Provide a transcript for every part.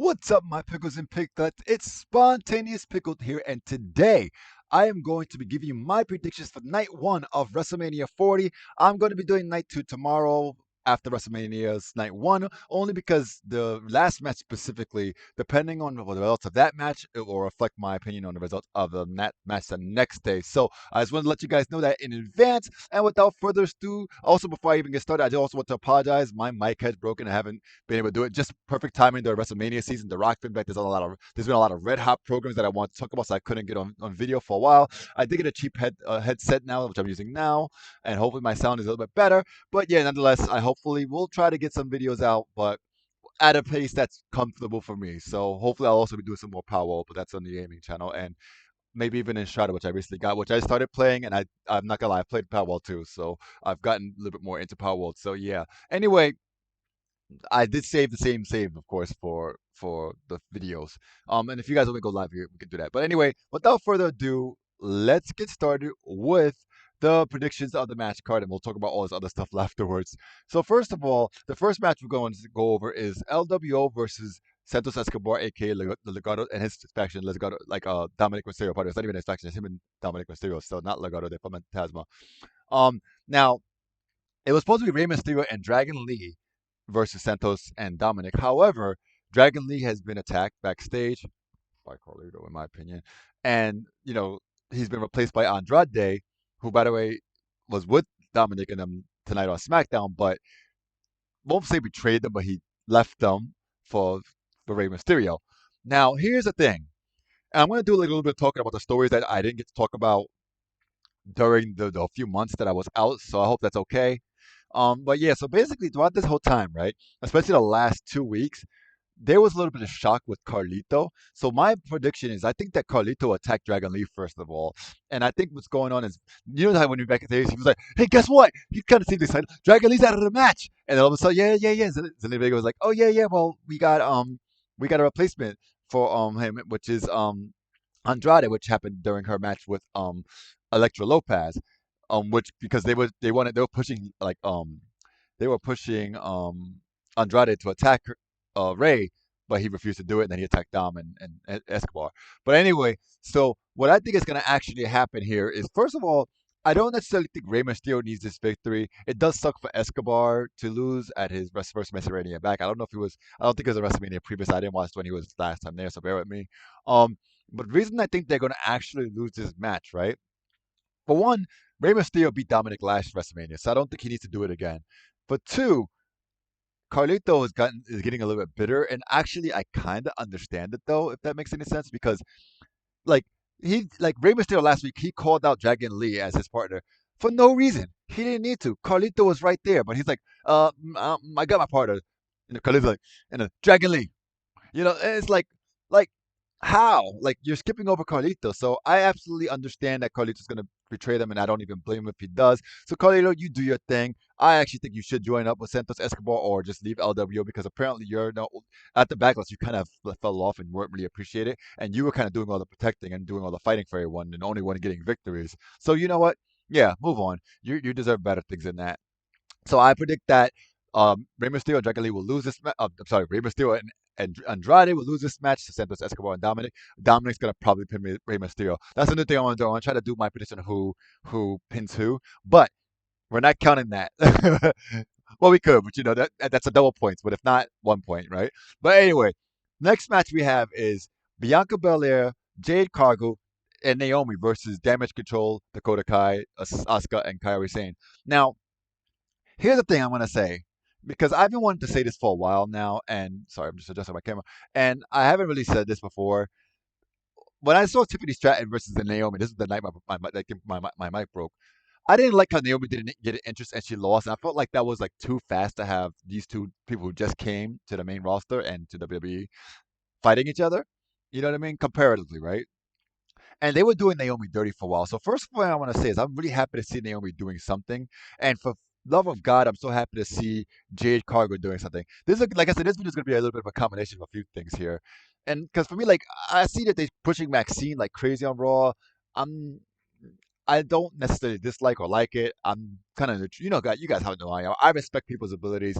What's up, my pickles and picklets? It's Spontaneous Pickled here, and today I am going to be giving you my predictions for night one of WrestleMania 40. I'm going to be doing night two tomorrow after WrestleMania's night one, only because the last match specifically, depending on the results of that match, it will reflect my opinion on the results of the match the next day. So I just want to let you guys know that in advance. And without further ado, also before I even get started, I just also want to apologize. My mic has broken. I haven't been able to do it. Just perfect timing during WrestleMania season. The Rock been back. There's been a lot of red hot programs that I want to talk about, so I couldn't get on video for a while. I did get a cheap headset now, which I'm using now, and hopefully my sound is a little bit better. But yeah, nonetheless, I hopefully will try to get some videos out, but at a pace that's comfortable for me. So hopefully I'll also be doing some more Power, but that's on the gaming channel, and maybe even in Shadow, which I recently got, which I started playing, and I'm not gonna lie, I played Power too, so I've gotten a little bit more into Power. So yeah. Anyway, I did save the same save, of course, for the videos. And if you guys want to go live here, we can do that. But anyway, without further ado, let's get started with the predictions of the match card, and we'll talk about all this other stuff afterwards. So first of all, the first match we're going to go over is LWO versus Santos Escobar, aka the Legado, and his faction, Legado, like Dominic Mysterio. Part it's not even his faction; it's him and Dominic Mysterio. So not Legado, they're from Fantasma. Now it was supposed to be Rey Mysterio and Dragon Lee versus Santos and Dominic. However, Dragon Lee has been attacked backstage by Carlito, in my opinion, and he's been replaced by Andrade, who, by the way, was with Dominic and them tonight on SmackDown, but won't say betrayed them, but he left them for Rey Mysterio. Now, here's the thing. And I'm going to do a little bit of talking about the stories that I didn't get to talk about during the few months that I was out, so I hope that's okay. But yeah, so basically throughout this whole time, right, especially the last 2 weeks, there was a little bit of shock with Carlito. So my prediction is I think that Carlito attacked Dragon Lee first of all. And I think what's going on is, you know how when you're back at the days, he was like, hey, guess what? He kind of seemed excited. Dragon Lee's out of the match. And then all of a sudden, yeah. Zelina Vega was like, oh yeah, well, we got a replacement for him, which is Andrade, which happened during her match with Elektra Lopez, which because they were pushing Andrade to attack Ray, but he refused to do it, and then he attacked Dom and Escobar. But anyway, so what I think is going to actually happen here is, first of all, I don't necessarily think Rey Mysterio needs this victory. It does suck for Escobar to lose at his first WrestleMania back. I don't know if he was. I don't think it was a WrestleMania previous. I didn't watch when he was last time there, so bear with me. Um, but the reason I think they're going to actually lose this match, right? For one, Rey Mysterio beat Dominic last WrestleMania, so I don't think he needs to do it again. For two, Carlito is getting a little bit bitter, and actually, I kind of understand it though, if that makes any sense, because like Rey Mysterio last week, he called out Dragon Lee as his partner for no reason. He didn't need to. Carlito was right there, but he's like, I got my partner. And Carlito's like, Dragon Lee. And it's like how? Like you're skipping over Carlito. So I absolutely understand that Carlito's gonna betray them, and I don't even blame him if he does. So Carlito, you do your thing. I actually think you should join up with Santos Escobar or just leave LWO because apparently you're no at the backlash. You kind of fell off and weren't really appreciated, and you were kind of doing all the protecting and doing all the fighting for everyone, and only one getting victories. So you know what? Yeah, move on. You deserve better things than that. So I predict that Rey Mysterio and Dragon Lee will lose this match. I'm sorry, Rey Mysterio and Andrade will lose this match to Santos Escobar and Dominic. Dominic's gonna probably pin Rey Mysterio. That's another thing I want to do. I want to try to do my prediction of who pins who, but we're not counting that. Well, we could, but that's a double points. But if not, 1 point, right? But anyway, next match we have is Bianca Belair, Jade Cargill, and Naomi versus Damage Control, Dakota Kai, Asuka, and Kairi Sane. Now, here's the thing I'm gonna say, because I've been wanting to say this for a while now, and sorry, I'm just adjusting my camera, and I haven't really said this before. When I saw Tiffany Stratton versus the Naomi, this is the night my mic broke. I didn't like how Naomi didn't get an interest and she lost, and I felt like that was like too fast to have these two people who just came to the main roster and to WWE fighting each other. You know what I mean? Comparatively, right? And they were doing Naomi dirty for a while. So first thing I want to say is I'm really happy to see Naomi doing something, and for love of God, I'm so happy to see Jade Cargill doing something. This is like I said, this video is going to be a little bit of a combination of a few things here, and because for me, like I see that they're pushing Maxine like crazy on Raw. I'm I don't necessarily dislike or like it. I'm kind of, you guys how I know I am. I respect people's abilities.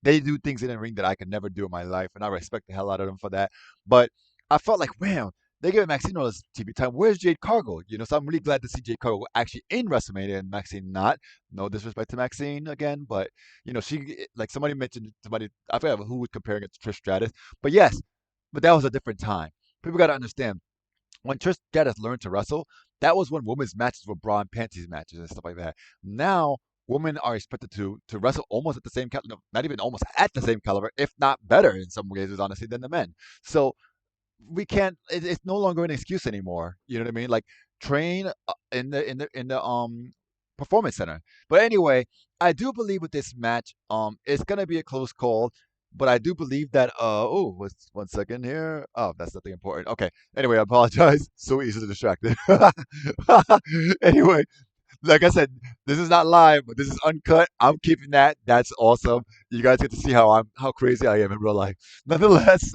they do things in the ring that I could never do in my life, and I respect the hell out of them for that. But I felt like, man, they gave Maxine all this TV time. Where's Jade Cargill? So I'm really glad to see Jade Cargill actually in WrestleMania and Maxine not. No disrespect to Maxine again, but she, like, somebody mentioned, somebody, I forget who was comparing it to Trish Stratus, but yes, but that was a different time. People got to understand, when Trish Stratus learned to wrestle, that was when women's matches were bra and panties matches and stuff like that. Now, women are expected to wrestle almost at the same caliber, not even almost at the same caliber, if not better in some ways, honestly, than the men. So we can't. It's no longer an excuse anymore. You know what I mean? Like, train in the performance center. But anyway, I do believe with this match, it's gonna be a close call. But I do believe that what's 1 second here? Oh, that's nothing important. Okay. Anyway, I apologize. So easily distracted. Anyway, like I said, this is not live, but this is uncut. I'm keeping that. That's awesome. You guys get to see how crazy I am in real life. Nonetheless,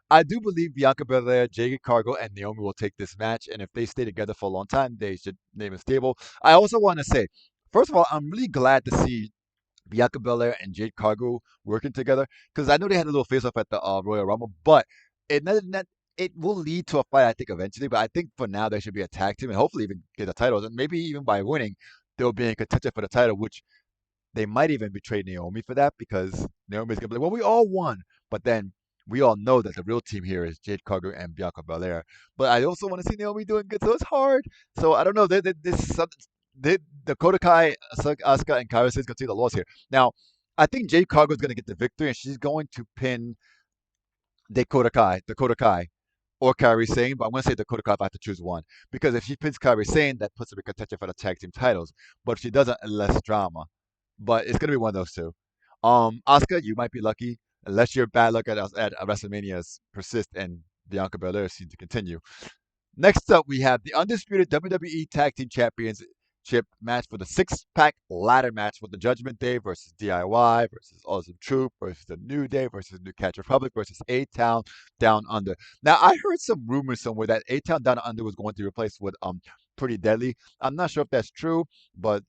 I do believe Bianca Belair, Jade Cargill, and Naomi will take this match, and if they stay together for a long time, they should name a stable. I also want to say, first of all, I'm really glad to see Bianca Belair and Jade Cargill working together, because I know they had a little face off at the Royal Rumble, but it will lead to a fight, I think, eventually. But I think for now they should be a tag team and hopefully even get the titles, and maybe even by winning, they'll be in contention for the title, which they might even betray Naomi for that, because Naomi's gonna be like, "Well, we all won," but then we all know that the real team here is Jade Cargill and Bianca Belair. But I also want to see Naomi doing good, so it's hard. So I don't know. This is something. Dakota Kai, Asuka, and Kairi Sane's gonna see the loss here. Now, I think Jade Cargill is gonna get the victory, and she's going to pin Dakota Kai, or Kairi Sane, but I'm going to say Dakota Kai if I have to choose one. Because if she pins Kairi Sane, that puts her in contention for the tag team titles. But if she doesn't, less drama. But it's going to be one of those two. Asuka, you might be lucky, unless your bad luck at WrestleMania's persist and Bianca Belair seems to continue. Next up, we have the undisputed WWE Tag Team Championship match for the six-pack ladder match with the Judgment Day versus DIY versus Awesome Truth versus the New Day versus New Catch Republic versus A-Town Down Under. Now, I heard some rumors somewhere that A-Town Down Under was going to be replaced with Pretty Deadly. I'm not sure if that's true, but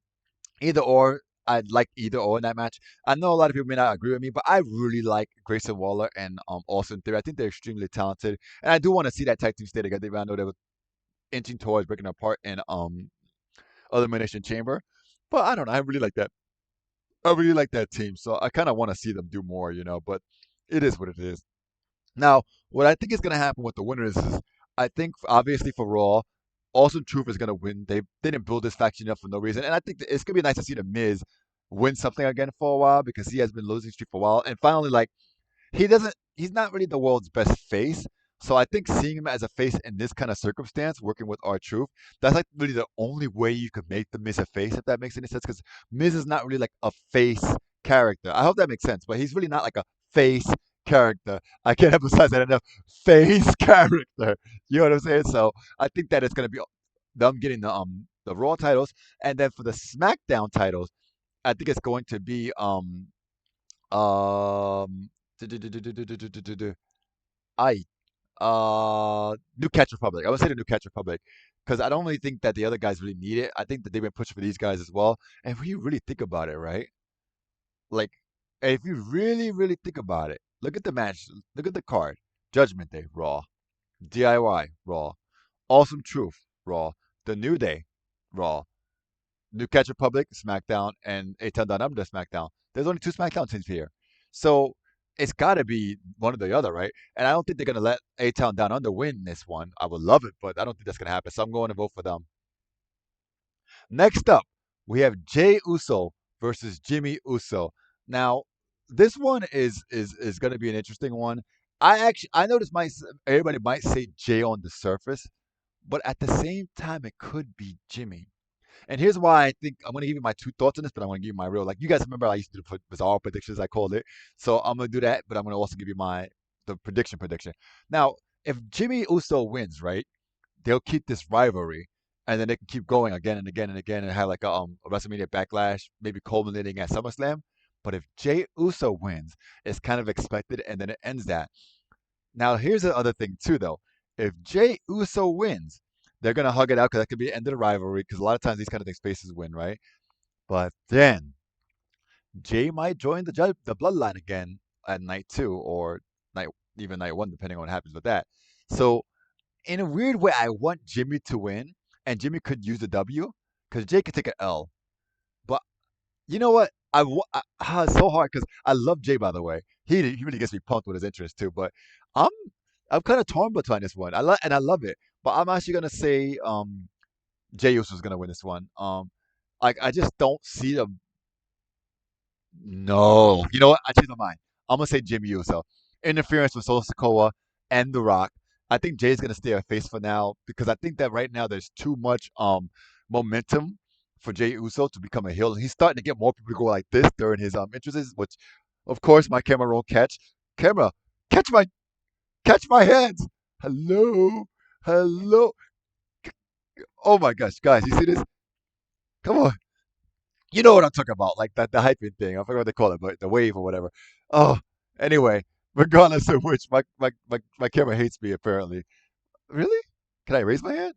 either or, I'd like either or in that match. I know a lot of people may not agree with me, but I really like Grayson Waller and Austin Theory. I think they're extremely talented, and I do want to see that tag team stay together. Even I know they were inching towards breaking apart in Elimination Chamber, but I don't know. I really like that. I really like that team, so I kind of want to see them do more, But it is what it is. Now, what I think is going to happen with the winners is, I think obviously for Raw, Awesome Truth is going to win. They didn't build this faction up for no reason, and I think that it's going to be nice to see the Miz win something again for a while, because he has been losing streak for a while, and finally, like, he's not really the world's best face. So I think seeing him as a face in this kind of circumstance, working with R-Truth, that's like really the only way you could make the Miz a face, if that makes any sense. Because Miz is not really like a face character. I hope that makes sense, but he's really not like a face character. I can't emphasize that enough. Face character. You know what I'm saying? So I think that it's gonna be them getting the Raw titles, and then for the SmackDown titles, I think it's going to be um I New Catch Republic. I would say the New Catch Republic, because I don't really think that the other guys really need it. I think that they've been pushing for these guys as well. And if you really think about it, right? Like, if you really, really think about it, look at the match, look at the card. Judgment Day, Raw. DIY, Raw. Awesome Truth, Raw. The New Day, Raw. New Catch Republic, SmackDown, and A Town Down Under, SmackDown. There's only two SmackDown teams here. So it's got to be one or the other, right? And I don't think they're going to let A Town Down Under win this one. I would love it, but I don't think that's going to happen. So I'm going to vote for them. Next up, we have Jay Uso versus Jimmy Uso. Now, this one is going to be an interesting one. I know everybody might say Jay on the surface, but at the same time, it could be Jimmy. And here's why I think I'm going to give you my two thoughts on this, but I'm going to give you my real. Like, you guys remember I used to do bizarre predictions, I called it. So I'm going to do that, but I'm going to also give you the prediction. Now, if Jimmy Uso wins, right, they'll keep this rivalry, and then they can keep going again and again and again, and have like a WrestleMania backlash, maybe culminating at SummerSlam. But if Jay Uso wins, it's kind of expected, and then it ends that. Now, here's the other thing too, though. If Jay Uso wins, they're gonna hug it out, because that could be the end of the rivalry. Because a lot of times these kind of things faces win, right? But then Jay might join the bloodline again at night two or night even night one, depending on what happens with that. So in a weird way, I want Jimmy to win, and Jimmy could use the W because Jay could take an L. But you know what? It's so hard because I love Jay, by the way. He really gets me pumped with his interest too. But I'm I'm kind of torn between this one. I love it, but I'm actually gonna say Jay Uso is gonna win this one. Like I just don't see them. No, you know what? I changed my mind. I'm gonna say Jimmy Uso. Interference with Solo Sikoa and The Rock. I think Jay's gonna stay a face for now because I think that right now there's too much momentum for Jay Uso to become a heel. He's starting to get more people to go like this during his entrances, which of course my camera won't catch. Camera, catch my catch my hands. Hello, hello. Oh my gosh, guys, you see this? Come on. You know what I'm talking about, like that the hyping thing. I forgot what they call it, but the wave or whatever. Oh, anyway, regardless of which, my camera hates me apparently. Really? Can I raise my hand?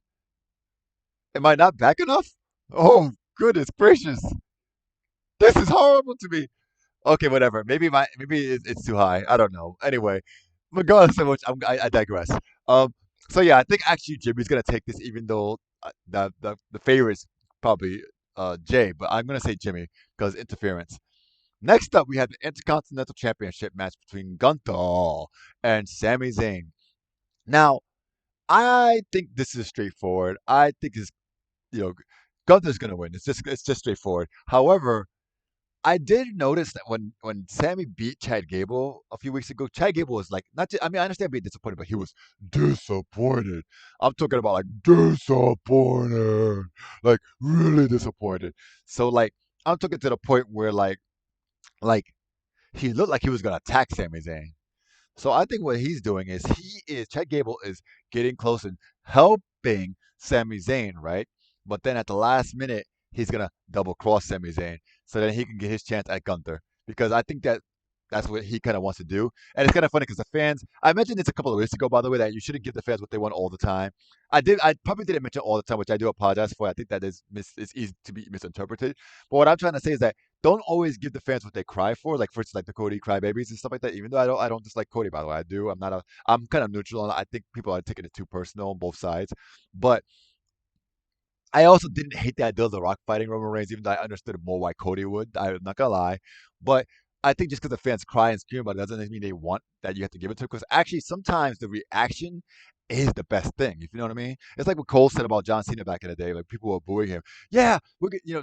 Am I not back enough? Oh, goodness gracious! This is horrible to me. Okay, whatever. Maybe it's too high. I don't know. Anyway, regardless of which, I digress. Um, so yeah, I think actually Jimmy's gonna take this, even though the favorite's probably Jay, but I'm gonna say Jimmy because interference. Next up, we have the Intercontinental Championship match between Gunther and Sami Zayn. Now, I think this is straightforward. I think it's you know Gunther's gonna win. It's just straightforward. However, I did notice that when Sammy beat Chad Gable a few weeks ago, Chad Gable was like not. I mean, I understand being disappointed, but he was disappointed. I'm talking about like disappointed, like really disappointed. So like I'm talking to the point where like he looked like he was gonna attack Sami Zayn. So I think what he's doing is Chad Gable is getting close and helping Sami Zayn, right? But then at the last minute, he's gonna double cross Sami Zayn so then he can get his chance at Gunther because I think that's what he kind of wants to do. And it's kind of funny because the fans, I mentioned this a couple of weeks ago, by the way, that you shouldn't give the fans what they want all the time. I probably didn't mention all the time, which I do apologize for. I think that is easy to be misinterpreted. But what I'm trying to say is that don't always give the fans what they cry for, like for instance, like the Cody crybabies and stuff like that. Even though I don't dislike Cody, by the way, I do. I'm kind of neutral on it. I think people are taking it too personal on both sides, but I also didn't hate the idea of The Rock fighting Roman Reigns, even though I understood more why Cody would. I'm not gonna lie, but I think just because the fans cry and scream about it doesn't mean they want that you have to give it to. Because actually, sometimes the reaction is the best thing. If you know what I mean? It's like what Cole said about John Cena back in the day. Like people were booing him. Yeah,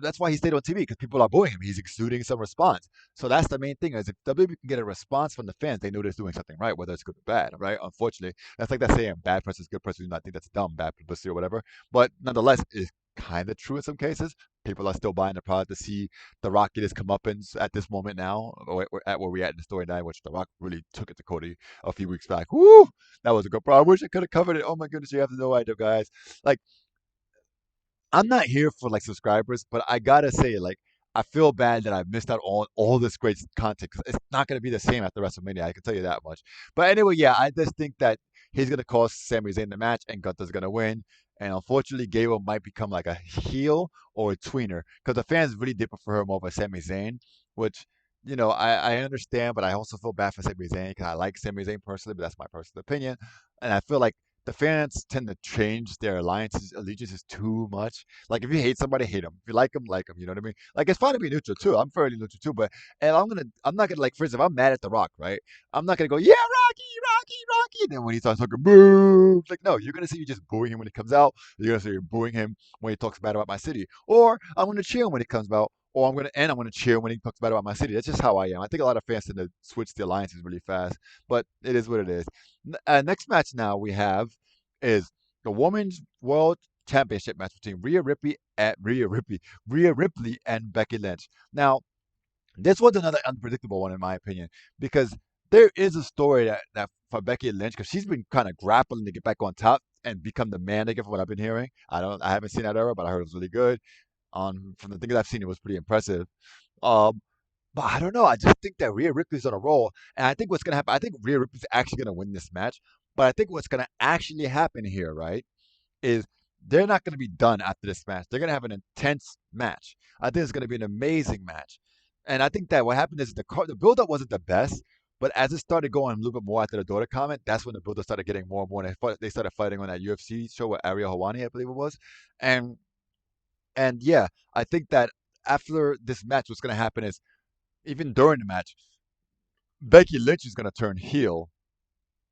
that's why he stayed on TV because people are booing him. He's exuding some response. So that's the main thing. Is if WWE can get a response from the fans, they know they're doing something right, whether it's good or bad. Right? Unfortunately, that's like that saying, "Bad press is good press." I think that's dumb, bad publicity or whatever. But nonetheless, it's kind of true in some cases. People are still buying the product to see the Rock get his comeuppance at this moment now, or at where we're at in the storyline, which the Rock really took it to Cody a few weeks back. Woo! That was a good problem. I wish I could have covered it. Oh my goodness, you have no idea, guys. Like I'm not here for like subscribers, but I gotta say, like, I feel bad that I missed out on all this great content because it's not gonna be the same after WrestleMania. I can tell you that much. But anyway, yeah, I just think that he's gonna cost Sami Zayn the match, and Gunther's gonna win. And unfortunately, Gable might become like a heel or a tweener because the fans really did prefer him over Sami Zayn, which I understand, but I also feel bad for Sami Zayn because I like Sami Zayn personally, but that's my personal opinion. And I feel like the fans tend to change their allegiances too much. Like if you hate somebody, hate them. If you like them. You know what I mean? Like it's fine to be neutral too. I'm fairly neutral too, but and I'm not gonna like, for instance, if I'm mad at The Rock, right? I'm not gonna go, yeah, Rocky, Rocky, Rocky. And then when he starts talking, boo, like no, you're gonna see me just booing him when he comes out. You're gonna see me booing him when he talks bad about my city, or I'm gonna cheer him when he comes out. Or I'm gonna cheer when he talks bad about my city. That's just how I am. I think a lot of fans tend to switch the alliances really fast, but it is what it is. Next match now we have is the Women's World Championship match between Rhea Ripley and Becky Lynch. Now, this was another unpredictable one in my opinion because there is a story that for Becky Lynch because she's been kind of grappling to get back on top and become the man again from what I've been hearing. I haven't seen that era, but I heard it was really good. From the things I've seen, it was pretty impressive. Um, but I don't know. I just think that Rhea Ripley's on a roll, and I think what's gonna happen. I think Rhea Ripley's actually gonna win this match. But I think what's gonna actually happen here, right, is they're not gonna be done after this match. They're gonna have an intense match. I think it's gonna be an amazing match. And I think that what happened is the build up wasn't the best, but as it started going a little bit more after the daughter comment, that's when the build up started getting more and more. And they started fighting on that UFC show with Ariel Hawani, I believe it was, and yeah, I think that after this match, what's going to happen is even during the match, Becky Lynch is going to turn heel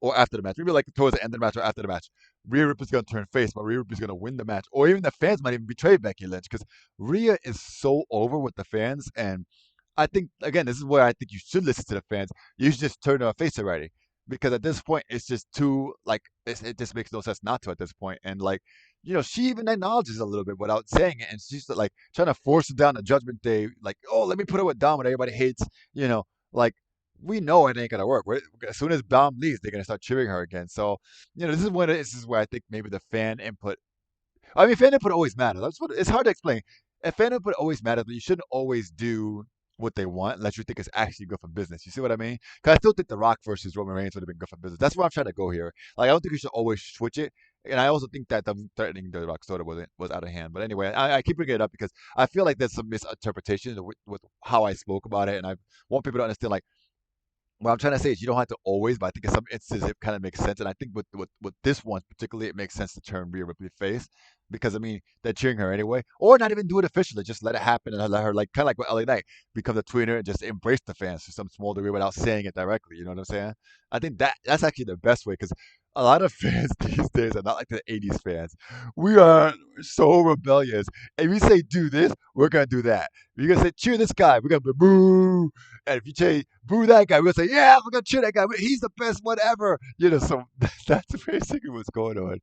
or after the match, maybe like towards the end of the match or after the match, Rhea Ripley's gonna turn face, but Rhea Ripley's gonna win the match, or even the fans might even betray Becky Lynch because Rhea is so over with the fans, and I think again this is where I think you should listen to the fans. You should just turn her face already because at this point it's just too like it just makes no sense not to at this point, and like she even acknowledges a little bit without saying it, and she's like trying to force it down the Judgment Day, like oh let me put her with Dom, and everybody hates, you know, like we know it ain't gonna work. As soon as Dom leaves, they're gonna start cheering her again. So, this is where I think maybe the fan input. I mean, fan input always matters. That's what it's hard to explain. If fan input always matters, but you shouldn't always do what they want unless you think it's actually good for business. You see what I mean? Because I still think The Rock versus Roman Reigns would have been good for business. That's where I'm trying to go here. Like, I don't think you should always switch it. And I also think that them threatening The Rock sort of was out of hand. But anyway, I keep bringing it up because I feel like there's some misinterpretation with how I spoke about it, and I want people to understand like what I'm trying to say is you don't have to always, but I think in some instances it kind of makes sense. And I think with this one particularly, it makes sense to turn Rhea Ripley face because I mean they're cheering her anyway, or not even do it officially, just let it happen and let her like kind of like with LA Knight become the tweener and just embrace the fans to some small degree without saying it directly. You know what I'm saying? I think that's actually the best way because a lot of fans these days are not like the '80s fans. We are so rebellious. If you say do this, we're gonna do that. If you're gonna say cheer this guy, we're gonna be boo. And if you say boo that guy, we'll say, yeah, we're gonna cheer that guy. He's the best one ever. So that's basically what's going on.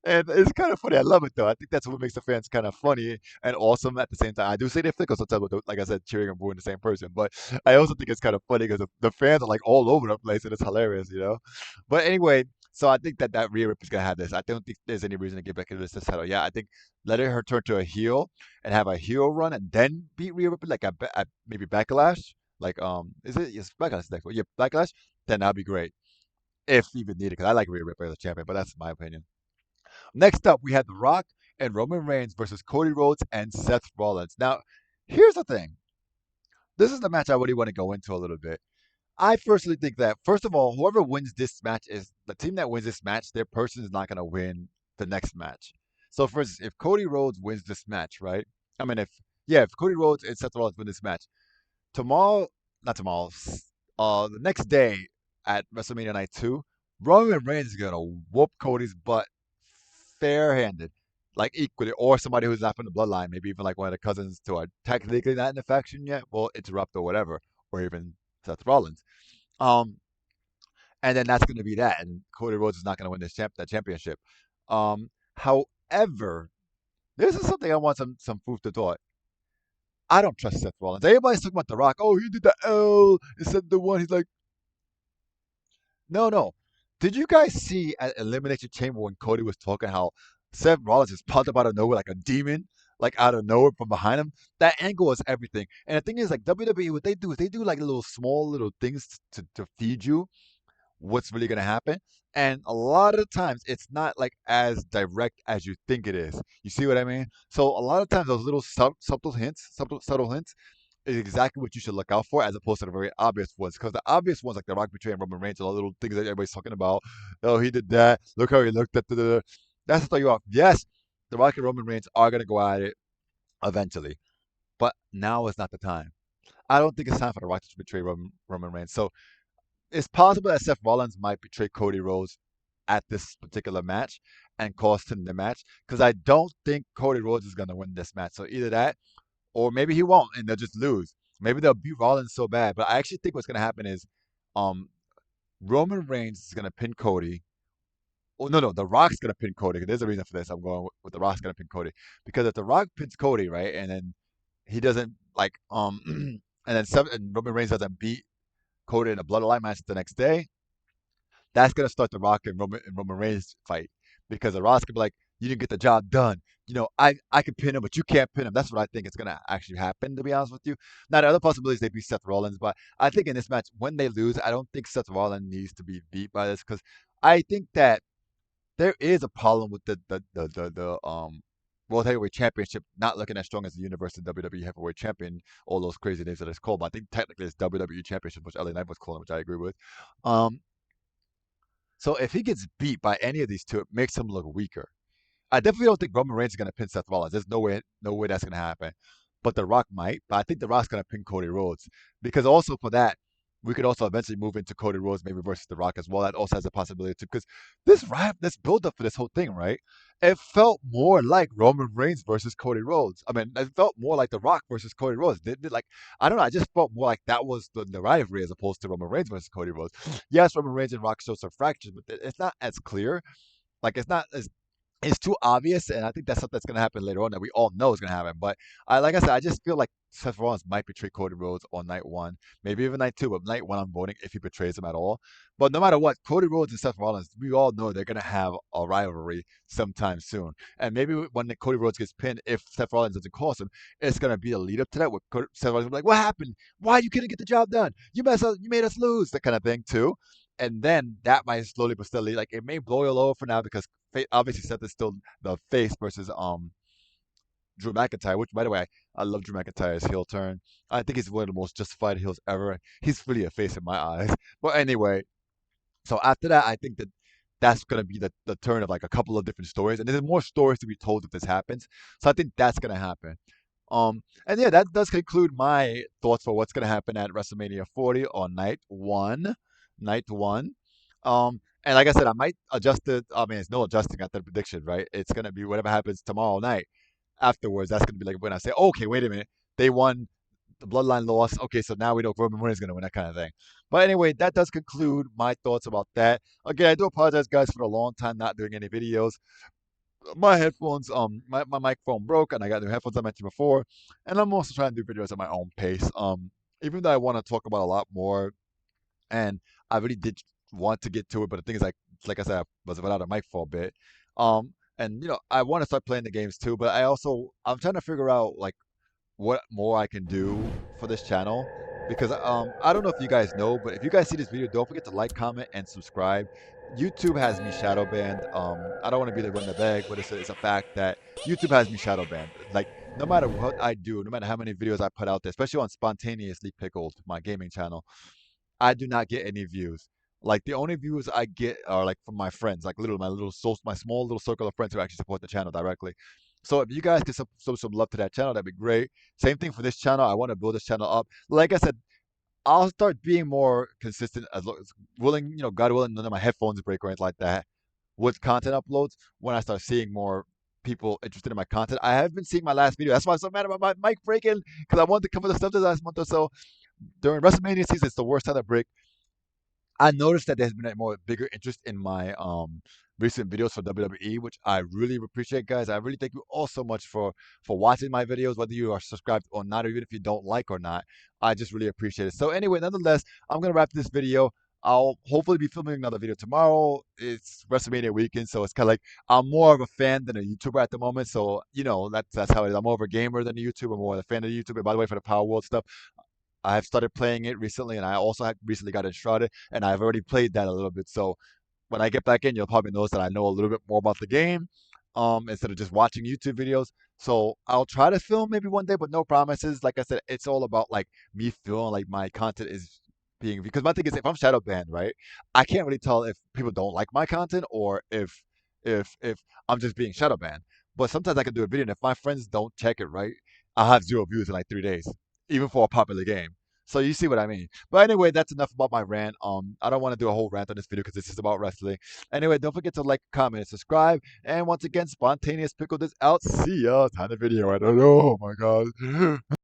And it's kind of funny. I love it though. I think that's what makes the fans kind of funny and awesome at the same time. I do say they're fickle sometimes, like I said, cheering and booing the same person. But I also think it's kind of funny because the fans are like all over the place and it's hilarious. But anyway, so I think that Rhea Ripley's gonna have this. I don't think there's any reason to give Becky Lynch this title. Yeah, I think letting her turn to a heel and have a heel run and then beat Rhea Ripley like at maybe Backlash, like is it yes Backlash next one? Yeah, Backlash. Then that'd be great if even needed because I like Rhea Ripley as a champion, but that's my opinion. Next up, we had The Rock and Roman Reigns versus Cody Rhodes and Seth Rollins. Now, here's the thing. This is the match I really want to go into a little bit. I personally think that first of all, whoever wins this match is the team that wins this match. Their person is not going to win the next match. So, for instance, if Cody Rhodes wins this match, right? I mean, if Cody Rhodes and Seth Rollins win this match, tomorrow, not tomorrow, the next day at WrestleMania Night 2, Roman Reigns is gonna whoop Cody's butt fair-handed, like equally, or somebody who's not from the bloodline, maybe even like one of the cousins who are technically not in the faction yet, will interrupt or whatever, or even Seth Rollins. Um, and then that's gonna be that, and Cody Rhodes is not gonna win that championship. However, this is something I want some food for thought. I don't trust Seth Rollins. Everybody's talking about The Rock. Oh, he did the L instead of the one. He's like, no, no. Did you guys see at Elimination Chamber when Cody was talking how Seth Rollins just popped up out of nowhere like a demon, like out of nowhere from behind him? That angle is everything. And the thing is, like WWE, what they do is they do like little small little things to feed you what's really going to happen. And a lot of the times, it's not like as direct as you think it is. You see what I mean? So a lot of times, those little subtle hints, is exactly what you should look out for, as opposed to the very obvious ones. Because the obvious ones, like The Rock betraying Roman Reigns, are the little things that everybody's talking about. Oh, he did that. Look how he looked at the. That's to throw you off. Yes, The Rock and Roman Reigns are going to go at it eventually, but now is not the time. I don't think it's time for The Rock to betray Roman Reigns. So it's possible that Seth Rollins might betray Cody Rhodes at this particular match and cost him the match because I don't think Cody Rhodes is going to win this match. So either that or maybe he won't and they'll just lose. Maybe they'll beat Rollins so bad. But I actually think what's going to happen is um, Roman Reigns is going to pin Cody. Oh, no, no, The Rock's going to pin Cody. There's a reason for this. I'm going with The Rock's going to pin Cody. Because if The Rock pins Cody, right, and then he doesn't, like, and Roman Reigns doesn't beat Cody in a bloodline match the next day, that's gonna start the Rock and Roman Reigns fight because the Rock's gonna be like, you didn't get the job done. I can pin him, but you can't pin him. That's what I think is gonna actually happen. To be honest with you, now the other possibilities they beat Seth Rollins, but I think in this match when they lose, I don't think Seth Rollins needs to be beat by this because I think that there is a problem with the World Heavyweight Championship not looking as strong as the Universal WWE Heavyweight Champion, all those crazy names that it's called. But I think technically it's WWE Championship, which LA Knight was calling, which I agree with. Um, so if he gets beat by any of these two, it makes him look weaker. I definitely don't think Roman Reigns is going to pin Seth Rollins. There's no way that's going to happen. But The Rock might. But I think The Rock's going to pin Cody Rhodes because also for that, we could also eventually move into Cody Rhodes maybe versus The Rock as well. That also has a possibility too. Because this build up for this whole thing, right? It felt more like Roman Reigns versus Cody Rhodes. I mean, it felt more like The Rock versus Cody Rhodes. Like I don't know. I just felt more like that was the rivalry as opposed to Roman Reigns versus Cody Rhodes. Yes, Roman Reigns and Rock show some fractures, but it's not as clear. Like it's too obvious, and I think that's something that's going to happen later on that we all know is going to happen. But like I said, I just feel like Seth Rollins might betray Cody Rhodes on night one, maybe even night two. But night one, I'm voting if he betrays him at all. But no matter what, Cody Rhodes and Seth Rollins, we all know they're going to have a rivalry sometime soon. And maybe when Cody Rhodes gets pinned, if Seth Rollins doesn't cost him, it's going to be a lead up to that. Where Seth Rollins will be like, "What happened? Why you couldn't get the job done? You made us lose." That kind of thing too. And then that might slowly but steadily, like it may boil over for now because obviously Seth is still the face versus Drew McIntyre, which by the way, I love Drew McIntyre's heel turn. I think he's one of the most justified heels ever. He's really a face in my eyes. But anyway, so after that, I think that that's gonna be the turn of like a couple of different stories, and there's more stories to be told if this happens. So I think that's gonna happen. And yeah, that does conclude my thoughts for what's gonna happen at WrestleMania 40 on night one. Night one. And like I said, I might adjust it. I mean, it's no adjusting at the prediction, right? It's gonna be whatever happens tomorrow night. Afterwards, that's gonna be like when I say, okay, wait a minute, they won, the Bloodline lost. Okay, so now we know Roman Reigns is gonna win, that kind of thing. But anyway, that does conclude my thoughts about that. Again, I do apologize, guys, for a long time not doing any videos. My headphones, my microphone broke, and I got new headphones I mentioned before, and I'm also trying to do videos at my own pace. Even though I want to talk about a lot more, and I really did want to get to it, but the thing is, like I said, I was without a mic for a bit. And I want to start playing the games too, but I'm trying to figure out like what more I can do for this channel because I don't know if you guys know, but if you guys see this video, don't forget to like, comment, and subscribe. YouTube has me shadow banned. I don't want to be the one to beg, but it's a fact that YouTube has me shadow banned. Like no matter what I do, no matter how many videos I put out there, especially on Spontaneously Pickled, my gaming channel, I do not get any views. Like the only views I get are like from my friends, like literally my small little circle of friends who actually support the channel directly. So if you guys can show some love to that channel, that'd be great. Same thing for this channel. I want to build this channel up. Like I said, I'll start being more consistent as willing, God willing, none of my headphones break or anything like that with content uploads when I start seeing more people interested in my content. I have been seeing my last video. That's why I'm so mad about my mic breaking because I wanted to cover the stuff this last month or so. During WrestleMania season, it's the worst time to break. I noticed that there's been a more bigger interest in my recent videos for WWE, which I really appreciate, guys. I really thank you all so much for watching my videos, whether you are subscribed or not, or even if you don't like or not. I just really appreciate it. So anyway, nonetheless, I'm gonna wrap this video. I'll hopefully be filming another video tomorrow. It's WrestleMania weekend, so it's kind of like I'm more of a fan than a YouTuber at the moment. So that's how it is. I'm more of a gamer than a YouTuber. I'm more of a fan of the YouTuber. By the way, for the Power World stuff, I have started playing it recently, and I also have recently got Enshrouded, and I've already played that a little bit. So when I get back in, you'll probably notice that I know a little bit more about the game, instead of just watching YouTube videos. So I'll try to film maybe one day, but no promises. Like I said, it's all about like me feeling like my content is being because my thing is if I'm shadow banned, right? I can't really tell if people don't like my content or if I'm just being shadow banned. But sometimes I can do a video, and if my friends don't check it right, I'll have 0 views in like 3 days even for a popular game. So you see what I mean. But anyway, that's enough about my rant. I don't want to do a whole rant on this video because this is about wrestling. Anyway, don't forget to like, comment, and subscribe. And once again, Spontaneous Pickle this out. See ya. Time the video. I don't know. Oh my god.